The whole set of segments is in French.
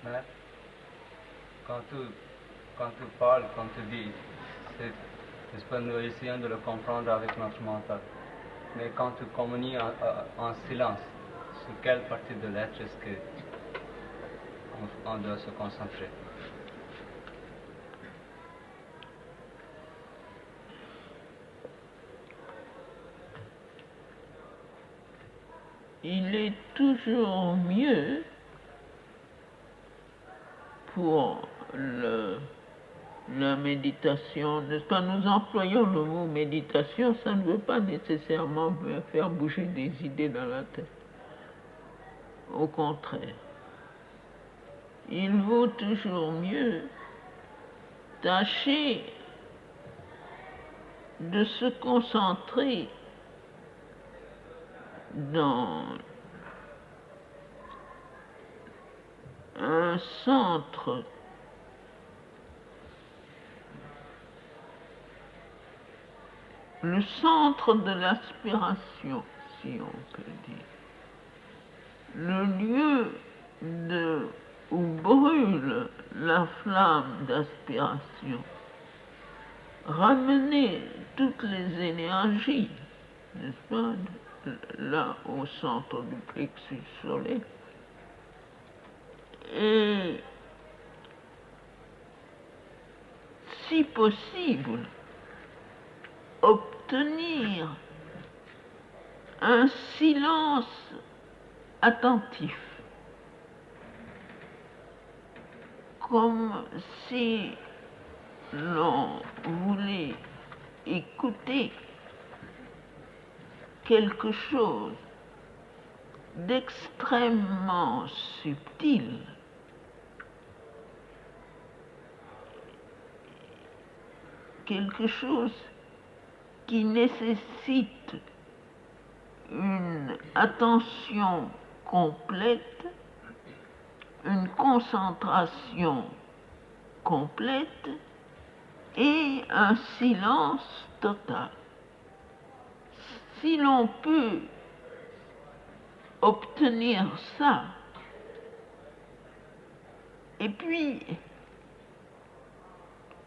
Mais quand tu, quand tu parles, quand tu dis, n'est-ce pas, nous essayons de le comprendre avec notre mental. Mais quand tu communies en silence, sur quelle partie de l'être est-ce qu'on doit se concentrer? Il est toujours mieux pour la méditation, n'est-ce pas? Nous employons le mot méditation, ça ne veut pas nécessairement faire bouger des idées dans la tête. Au contraire, il vaut toujours mieux tâcher de se concentrer dans un centre le centre de l'aspiration, si on peut dire, le lieu où brûle la flamme d'aspiration, ramener toutes les énergies, n'est-ce pas, là au centre du plexus solaire, et si possible, obtenir un silence attentif, comme si l'on voulait écouter quelque chose d'extrêmement subtil, quelque chose qui nécessite une attention complète, une concentration complète et un silence total. Si l'on peut obtenir ça, et puis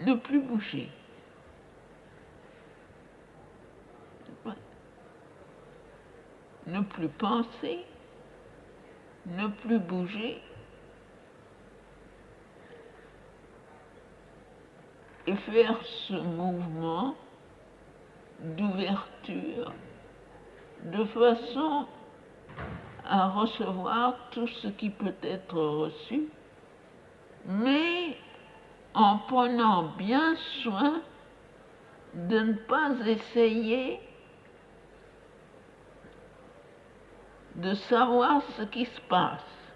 ne plus bouger, ne plus penser, ne plus bouger, et faire ce mouvement d'ouverture de façon à recevoir tout ce qui peut être reçu, mais en prenant bien soin de ne pas essayer de savoir ce qui se passe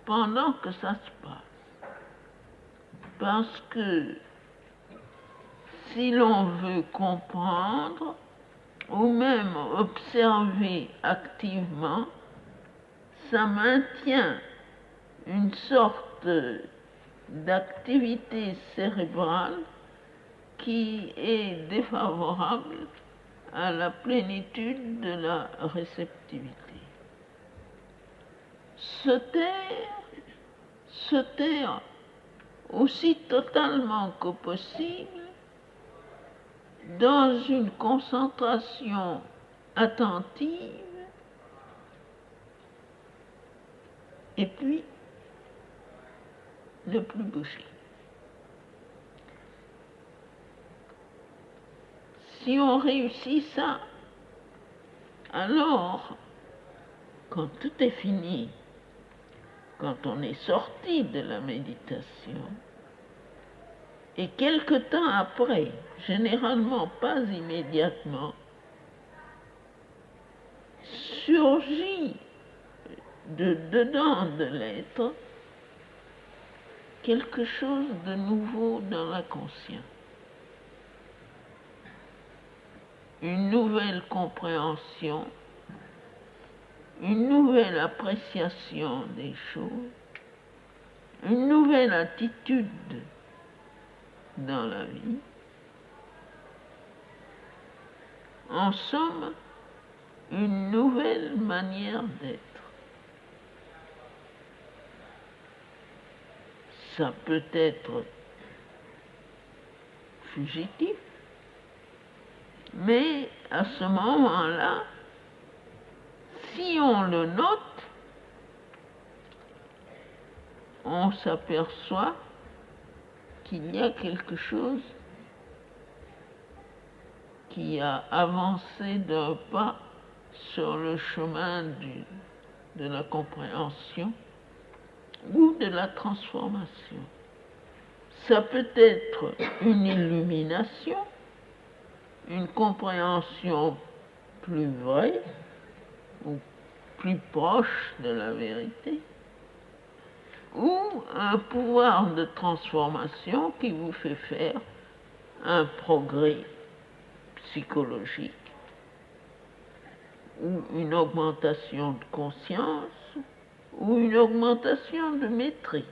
pendant que ça se passe. Parce que si l'on veut comprendre ou même observer activement, ça maintient une sorte d'activité cérébrale qui est défavorable à la plénitude de la réceptivité. Se taire aussi totalement que possible dans une concentration attentive et puis ne plus bouger. Si on réussit ça, alors, quand tout est fini, quand on est sorti de la méditation, et quelque temps après, généralement pas immédiatement, surgit de dedans de l'être quelque chose de nouveau dans la conscience. Une nouvelle compréhension, une nouvelle appréciation des choses, une nouvelle attitude dans la vie. En somme, une nouvelle manière d'être. ça peut être fugitif, mais à ce moment-là, si on le note, on s'aperçoit qu'il y a quelque chose qui a avancé d'un pas sur le chemin de la compréhension ou de la transformation. Ça peut être une illumination, une compréhension plus vraie ou plus proche de la vérité, ou un pouvoir de transformation qui vous fait faire un progrès psychologique ou une augmentation de conscience ou une augmentation de maîtrise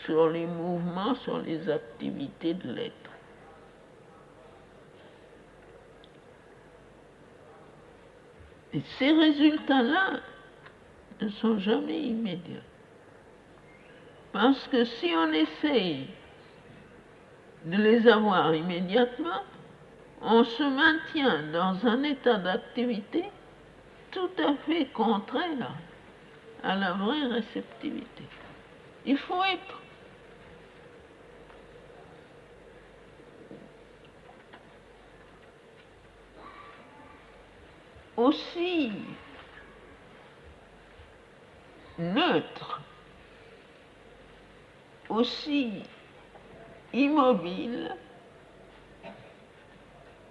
sur les mouvements, sur les activités de l'être. Et ces résultats-là ne sont jamais immédiats. Parce que si on essaye de les avoir immédiatement, on se maintient dans un état d'activité tout à fait contraire à la vraie réceptivité. Il faut être aussi neutre, aussi immobile,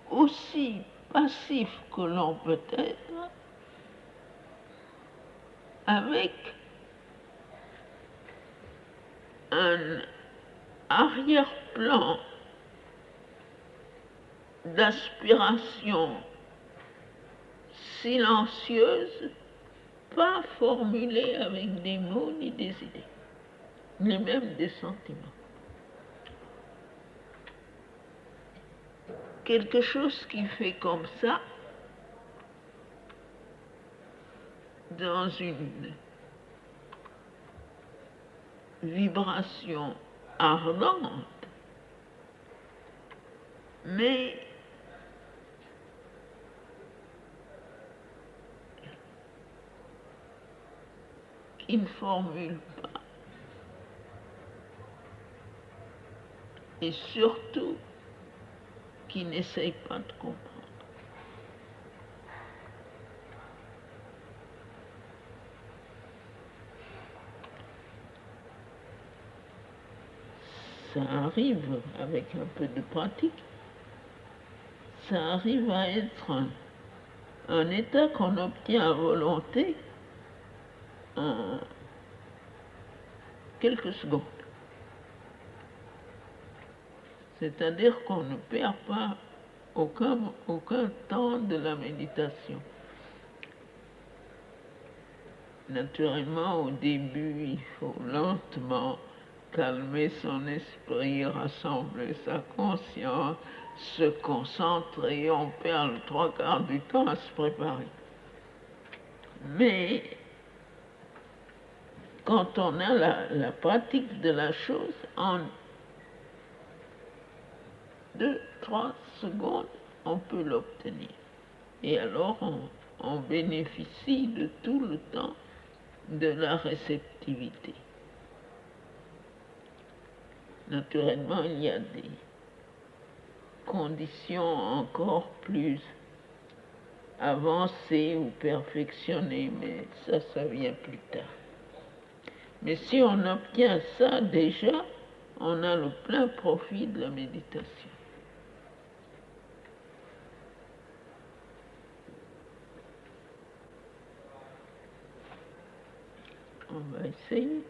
aussi passif que l'on peut être, avec un arrière-plan d'aspiration silencieuse, pas formulée avec des mots ni des idées, ni même des sentiments. Quelque chose qui fait comme ça, dans une vibration ardente, mais qui ne formule pas. Et surtout, qui n'essaye pas de comprendre. Ça arrive avec un peu de pratique, ça arrive à être un état qu'on obtient à volonté en quelques secondes. C'est-à-dire qu'on ne perd pas aucun temps de la méditation. Naturellement, au début, il faut lentement calmer son esprit, rassembler sa conscience, se concentrer. On perd le trois quarts du temps à se préparer. Mais quand on a la pratique de la chose, en 2-3 secondes, on peut l'obtenir. Et alors, on bénéficie de tout le temps de la réceptivité. Naturellement, il y a des conditions encore plus avancées ou perfectionnées, mais ça vient plus tard. Mais si on obtient ça déjà, on a le plein profit de la méditation. On va essayer.